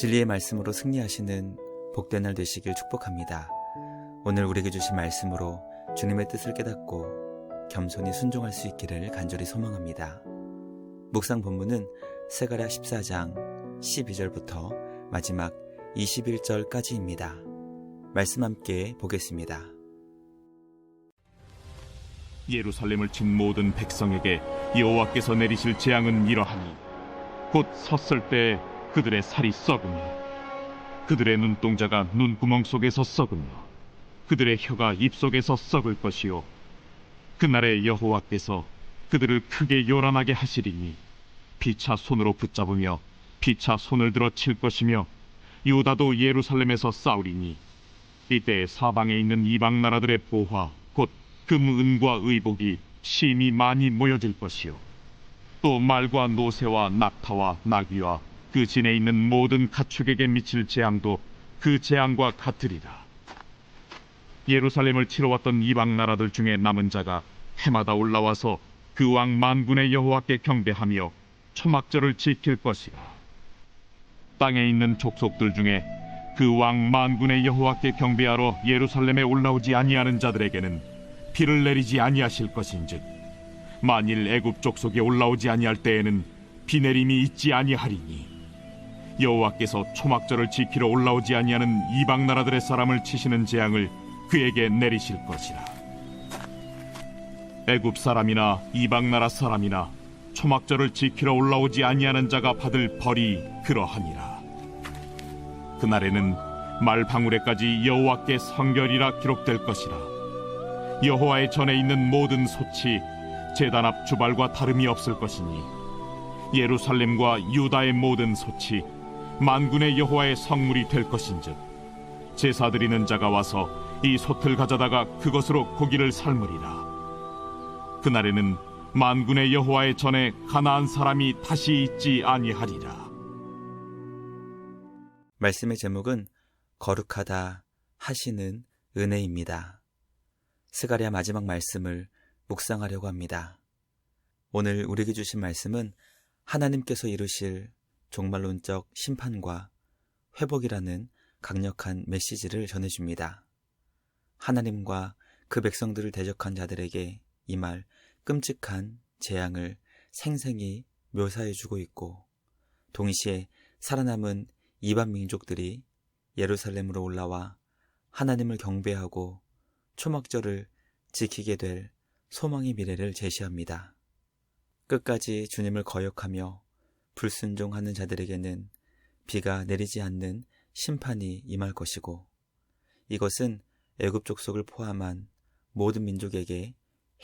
진리의 말씀으로 승리하시는 복된 날 되시길 축복합니다. 오늘 우리에게 주신 말씀으로 주님의 뜻을 깨닫고 겸손히 순종할 수 있기를 간절히 소망합니다. 묵상 본문은 스가랴 14장 12절부터 마지막 21절까지입니다. 말씀 함께 보겠습니다. 예루살렘을 친 모든 백성에게 여호와께서 내리실 재앙은 이러하니 곧 섰을 때 그들의 살이 썩으며 그들의 눈동자가 눈구멍 속에서 썩으며 그들의 혀가 입속에서 썩을 것이요 그날에 여호와께서 그들을 크게 요란하게 하시리니 피차 손으로 붙잡으며 피차 손을 들어 칠 것이며 유다도 예루살렘에서 싸우리니 이때 사방에 있는 이방 나라들의 보화 곧 금, 은과 의복이 심히 많이 모여질 것이요 또 말과 노새와 낙타와 나귀와 그 진에 있는 모든 가축에게 미칠 재앙도 그 재앙과 같으리라. 예루살렘을 치러 왔던 이방 나라들 중에 남은 자가 해마다 올라와서 그 왕 만군의 여호와께 경배하며 초막절을 지킬 것이라. 땅에 있는 족속들 중에 그 왕 만군의 여호와께 경배하러 예루살렘에 올라오지 아니하는 자들에게는 비를 내리지 아니하실 것인즉 만일 애굽 족속에 올라오지 아니할 때에는 비 내림이 있지 아니하리니 여호와께서 초막절을 지키러 올라오지 아니하는 이방 나라들의 사람을 치시는 재앙을 그에게 내리실 것이라. 애굽 사람이나 이방 나라 사람이나 초막절을 지키러 올라오지 아니하는 자가 받을 벌이 그러하니라. 그날에는 말방울에까지 여호와께 성결이라 기록될 것이라. 여호와의 전에 있는 모든 솥이 제단 앞 주발과 다름이 없을 것이니 예루살렘과 유다의 모든 솥이 만군의 여호와의 성물이 될 것인즉 제사 드리는 자가 와서 이 솥을 가져다가 그것으로 고기를 삶으리라. 그날에는 만군의 여호와의 전에 가나안 사람이 다시 있지 아니하리라. 말씀의 제목은 거룩하다 하시는 은혜입니다. 스가랴 마지막 말씀을 묵상하려고 합니다. 오늘 우리에게 주신 말씀은 하나님께서 이루실 종말론적 심판과 회복이라는 강력한 메시지를 전해줍니다. 하나님과 그 백성들을 대적한 자들에게 임할 끔찍한 재앙을 생생히 묘사해주고 있고 동시에 살아남은 이방 민족들이 예루살렘으로 올라와 하나님을 경배하고 초막절을 지키게 될 소망의 미래를 제시합니다. 끝까지 주님을 거역하며 불순종하는 자들에게는 비가 내리지 않는 심판이 임할 것이고 이것은 애굽 족속을 포함한 모든 민족에게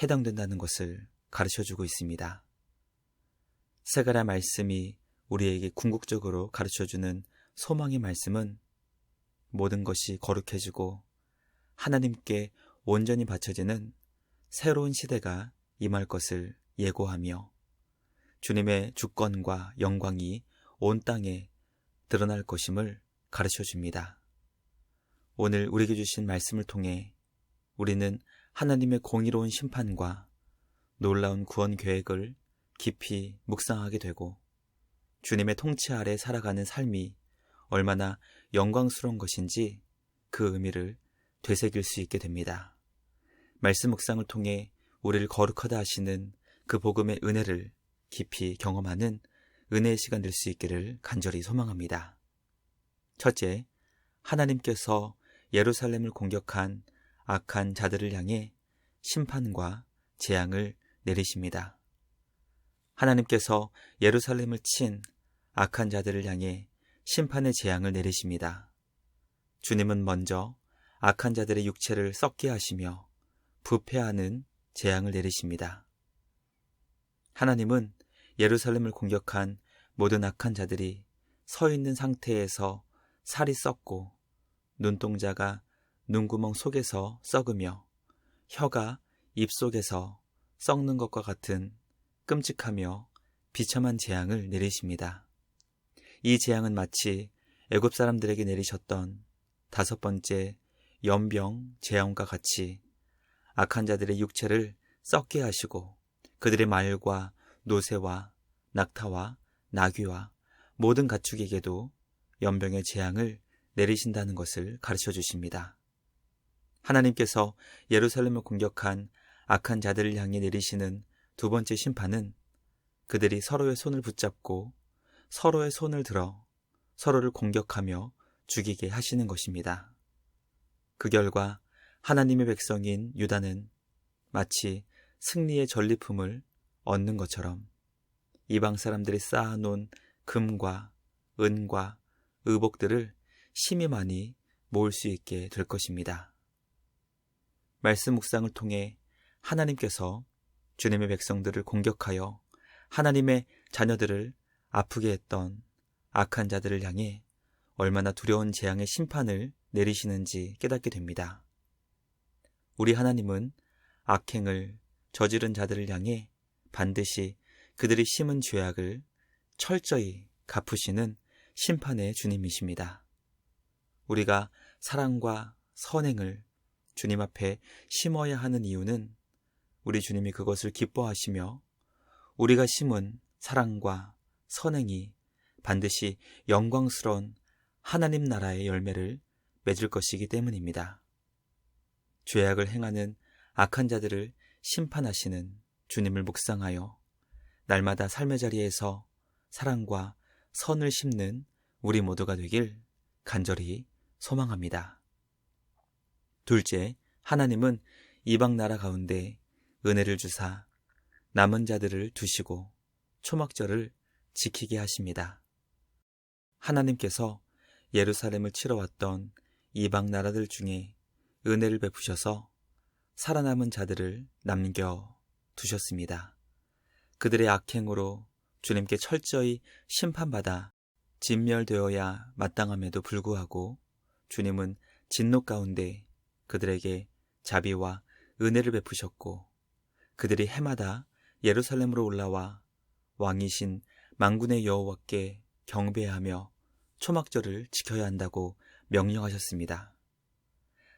해당된다는 것을 가르쳐주고 있습니다. 스가랴 말씀이 우리에게 궁극적으로 가르쳐주는 소망의 말씀은 모든 것이 거룩해지고 하나님께 온전히 바쳐지는 새로운 시대가 임할 것을 예고하며 주님의 주권과 영광이 온 땅에 드러날 것임을 가르쳐줍니다. 오늘 우리에게 주신 말씀을 통해 우리는 하나님의 공의로운 심판과 놀라운 구원 계획을 깊이 묵상하게 되고 주님의 통치 아래 살아가는 삶이 얼마나 영광스러운 것인지 그 의미를 되새길 수 있게 됩니다. 말씀 묵상을 통해 우리를 거룩하다 하시는 그 복음의 은혜를 깊이 경험하는 은혜의 시간 될 수 있기를 간절히 소망합니다. 첫째, 하나님께서 예루살렘을 공격한 악한 자들을 향해 심판과 재앙을 내리십니다. 하나님께서 예루살렘을 친 악한 자들을 향해 심판의 재앙을 내리십니다. 주님은 먼저 악한 자들의 육체를 썩게 하시며 부패하는 재앙을 내리십니다. 하나님은 예루살렘을 공격한 모든 악한 자들이 서 있는 상태에서 살이 썩고 눈동자가 눈구멍 속에서 썩으며 혀가 입속에서 썩는 것과 같은 끔찍하며 비참한 재앙을 내리십니다. 이 재앙은 마치 애굽 사람들에게 내리셨던 5번째 연병 재앙과 같이 악한 자들의 육체를 썩게 하시고 그들의 말과 노새와 낙타와 나귀와 모든 가축에게도 연병의 재앙을 내리신다는 것을 가르쳐 주십니다. 하나님께서 예루살렘을 공격한 악한 자들을 향해 내리시는 두 번째 심판은 그들이 서로의 손을 붙잡고 서로의 손을 들어 서로를 공격하며 죽이게 하시는 것입니다. 그 결과 하나님의 백성인 유다는 마치 승리의 전리품을 얻는 것처럼 이방 사람들이 쌓아놓은 금과 은과 의복들을 심히 많이 모을 수 있게 될 것입니다. 말씀 묵상을 통해 하나님께서 주님의 백성들을 공격하여 하나님의 자녀들을 아프게 했던 악한 자들을 향해 얼마나 두려운 재앙의 심판을 내리시는지 깨닫게 됩니다. 우리 하나님은 악행을 저지른 자들을 향해 반드시 그들이 심은 죄악을 철저히 갚으시는 심판의 주님이십니다. 우리가 사랑과 선행을 주님 앞에 심어야 하는 이유는 우리 주님이 그것을 기뻐하시며 우리가 심은 사랑과 선행이 반드시 영광스러운 하나님 나라의 열매를 맺을 것이기 때문입니다. 죄악을 행하는 악한 자들을 심판하시는 주님을 묵상하여 날마다 삶의 자리에서 사랑과 선을 심는 우리 모두가 되길 간절히 소망합니다. 둘째, 하나님은 이방 나라 가운데 은혜를 주사 남은 자들을 두시고 초막절을 지키게 하십니다. 하나님께서 예루살렘을 치러 왔던 이방 나라들 중에 은혜를 베푸셔서 살아남은 자들을 남겨 두셨습니다. 그들의 악행으로 주님께 철저히 심판받아 진멸되어야 마땅함에도 불구하고 주님은 진노 가운데 그들에게 자비와 은혜를 베푸셨고 그들이 해마다 예루살렘으로 올라와 왕이신 만군의 여호와께 경배하며 초막절을 지켜야 한다고 명령하셨습니다.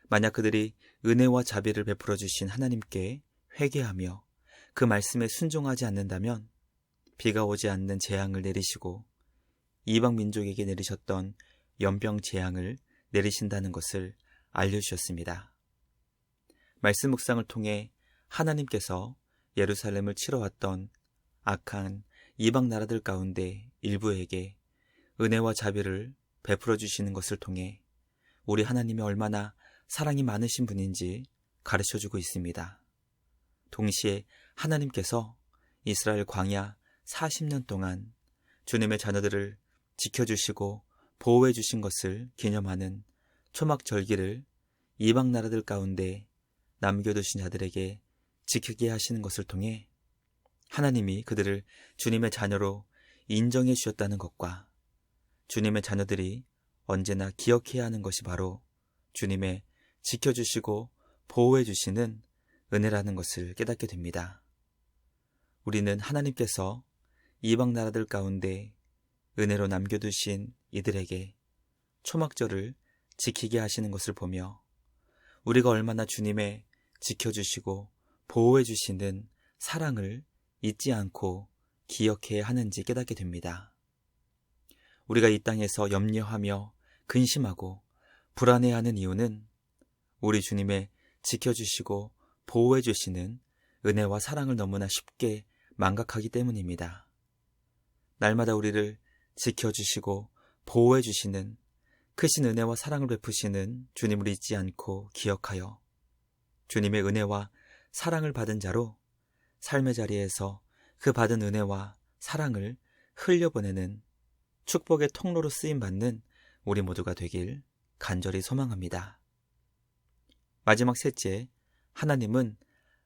만약 그들이 은혜와 자비를 베풀어 주신 하나님께 회개하며 그 말씀에 순종하지 않는다면 비가 오지 않는 재앙을 내리시고 이방 민족에게 내리셨던 연병 재앙을 내리신다는 것을 알려주셨습니다. 말씀 묵상을 통해 하나님께서 예루살렘을 치러 왔던 악한 이방 나라들 가운데 일부에게 은혜와 자비를 베풀어 주시는 것을 통해 우리 하나님이 얼마나 사랑이 많으신 분인지 가르쳐주고 있습니다. 동시에 하나님께서 이스라엘 광야 40년 동안 주님의 자녀들을 지켜주시고 보호해 주신 것을 기념하는 초막절기를 이방 나라들 가운데 남겨두신 자들에게 지키게 하시는 것을 통해 하나님이 그들을 주님의 자녀로 인정해 주셨다는 것과 주님의 자녀들이 언제나 기억해야 하는 것이 바로 주님의 지켜주시고 보호해 주시는 은혜라는 것을 깨닫게 됩니다. 우리는 하나님께서 이방 나라들 가운데 은혜로 남겨두신 이들에게 초막절을 지키게 하시는 것을 보며 우리가 얼마나 주님의 지켜주시고 보호해 주시는 사랑을 잊지 않고 기억해야 하는지 깨닫게 됩니다. 우리가 이 땅에서 염려하며 근심하고 불안해하는 이유는 우리 주님의 지켜주시고 보호해 주시는 은혜와 사랑을 너무나 쉽게 망각하기 때문입니다. 날마다 우리를 지켜주시고 보호해 주시는 크신 은혜와 사랑을 베푸시는 주님을 잊지 않고 기억하여 주님의 은혜와 사랑을 받은 자로 삶의 자리에서 그 받은 은혜와 사랑을 흘려보내는 축복의 통로로 쓰임받는 우리 모두가 되길 간절히 소망합니다. 마지막 셋째, 하나님은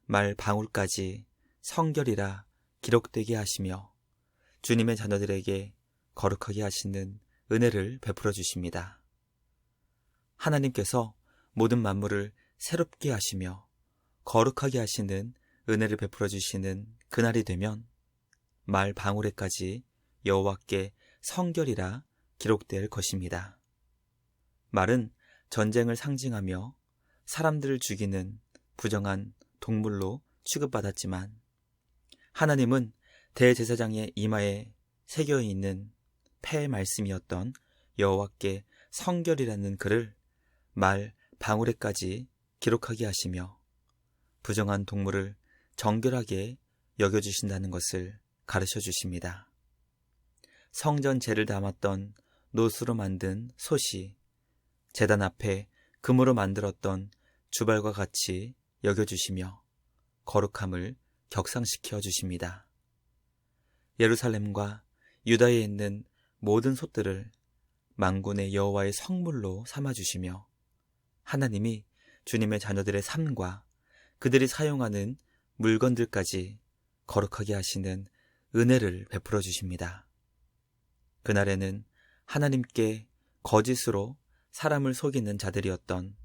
말 방울까지 성결이라 기록되게 하시며 주님의 자녀들에게 거룩하게 하시는 은혜를 베풀어 주십니다. 하나님께서 모든 만물을 새롭게 하시며 거룩하게 하시는 은혜를 베풀어 주시는 그날이 되면 말 방울에까지 여호와께 성결이라 기록될 것입니다. 말은 전쟁을 상징하며 사람들을 죽이는 부정한 동물로 취급받았지만 하나님은 대제사장의 이마에 새겨있는 폐의 말씀이었던 여호와께 성결이라는 글을 말 방울에까지 기록하게 하시며 부정한 동물을 정결하게 여겨주신다는 것을 가르쳐 주십니다. 성전 제를 담았던 노수로 만든 솥이 제단 앞에 금으로 만들었던 주발과 같이 여겨주시며 거룩함을 격상시켜 주십니다. 예루살렘과 유다에 있는 모든 솥들을 만군의 여호와의 성물로 삼아주시며 하나님이 주님의 자녀들의 삶과 그들이 사용하는 물건들까지 거룩하게 하시는 은혜를 베풀어 주십니다. 그날에는 하나님께 거짓으로 사람을 속이는 자들이었던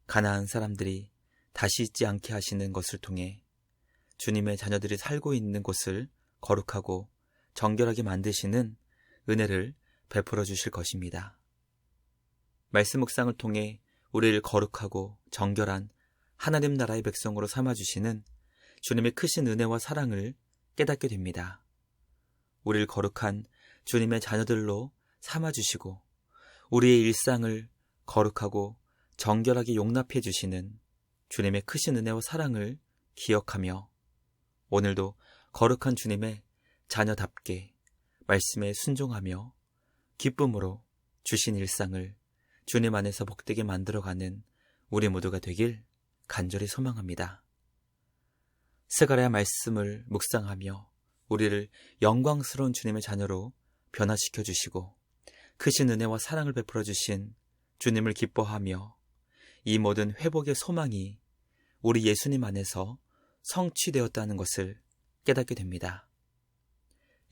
가나안 사람들이 다시 있지 않게 하시는 것을 통해 주님의 자녀들이 살고 있는 곳을 거룩하고 정결하게 만드시는 은혜를 베풀어 주실 것입니다. 말씀 묵상을 통해 우리를 거룩하고 정결한 하나님 나라의 백성으로 삼아주시는 주님의 크신 은혜와 사랑을 깨닫게 됩니다. 우리를 거룩한 주님의 자녀들로 삼아주시고 우리의 일상을 거룩하고 정결하게 용납해 주시는 주님의 크신 은혜와 사랑을 기억하며 오늘도 거룩한 주님의 자녀답게 말씀에 순종하며 기쁨으로 주신 일상을 주님 안에서 복되게 만들어가는 우리 모두가 되길 간절히 소망합니다. 스가랴 말씀을 묵상하며 우리를 영광스러운 주님의 자녀로 변화시켜 주시고 크신 은혜와 사랑을 베풀어 주신 주님을 기뻐하며 이 모든 회복의 소망이 우리 예수님 안에서 성취되었다는 것을 깨닫게 됩니다.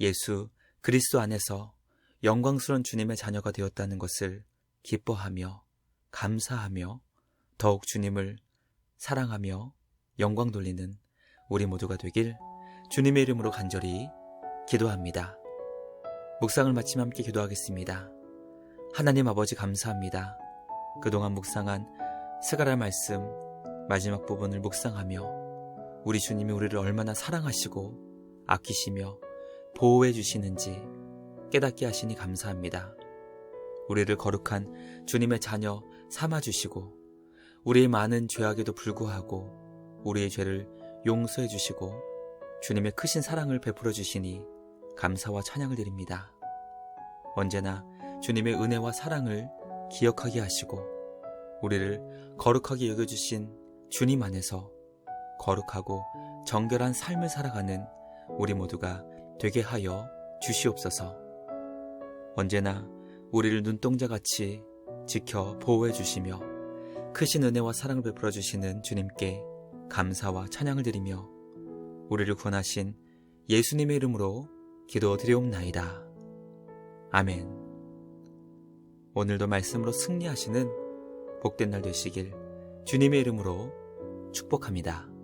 예수 그리스도 안에서 영광스러운 주님의 자녀가 되었다는 것을 기뻐하며 감사하며 더욱 주님을 사랑하며 영광 돌리는 우리 모두가 되길 주님의 이름으로 간절히 기도합니다. 묵상을 마치며 함께 기도하겠습니다. 하나님 아버지 감사합니다. 그동안 묵상한 스가랴 말씀 마지막 부분을 묵상하며 우리 주님이 우리를 얼마나 사랑하시고 아끼시며 보호해 주시는지 깨닫게 하시니 감사합니다. 우리를 거룩한 주님의 자녀 삼아주시고 우리의 많은 죄악에도 불구하고 우리의 죄를 용서해 주시고 주님의 크신 사랑을 베풀어 주시니 감사와 찬양을 드립니다. 언제나 주님의 은혜와 사랑을 기억하게 하시고 우리를 거룩하게 여겨주신 주님 안에서 거룩하고 정결한 삶을 살아가는 우리 모두가 되게 하여 주시옵소서. 언제나 우리를 눈동자같이 지켜 보호해 주시며 크신 은혜와 사랑을 베풀어 주시는 주님께 감사와 찬양을 드리며 우리를 구원하신 예수님의 이름으로 기도드리옵나이다. 아멘. 오늘도 말씀으로 승리하시는 복된 날 되시길 주님의 이름으로 축복합니다.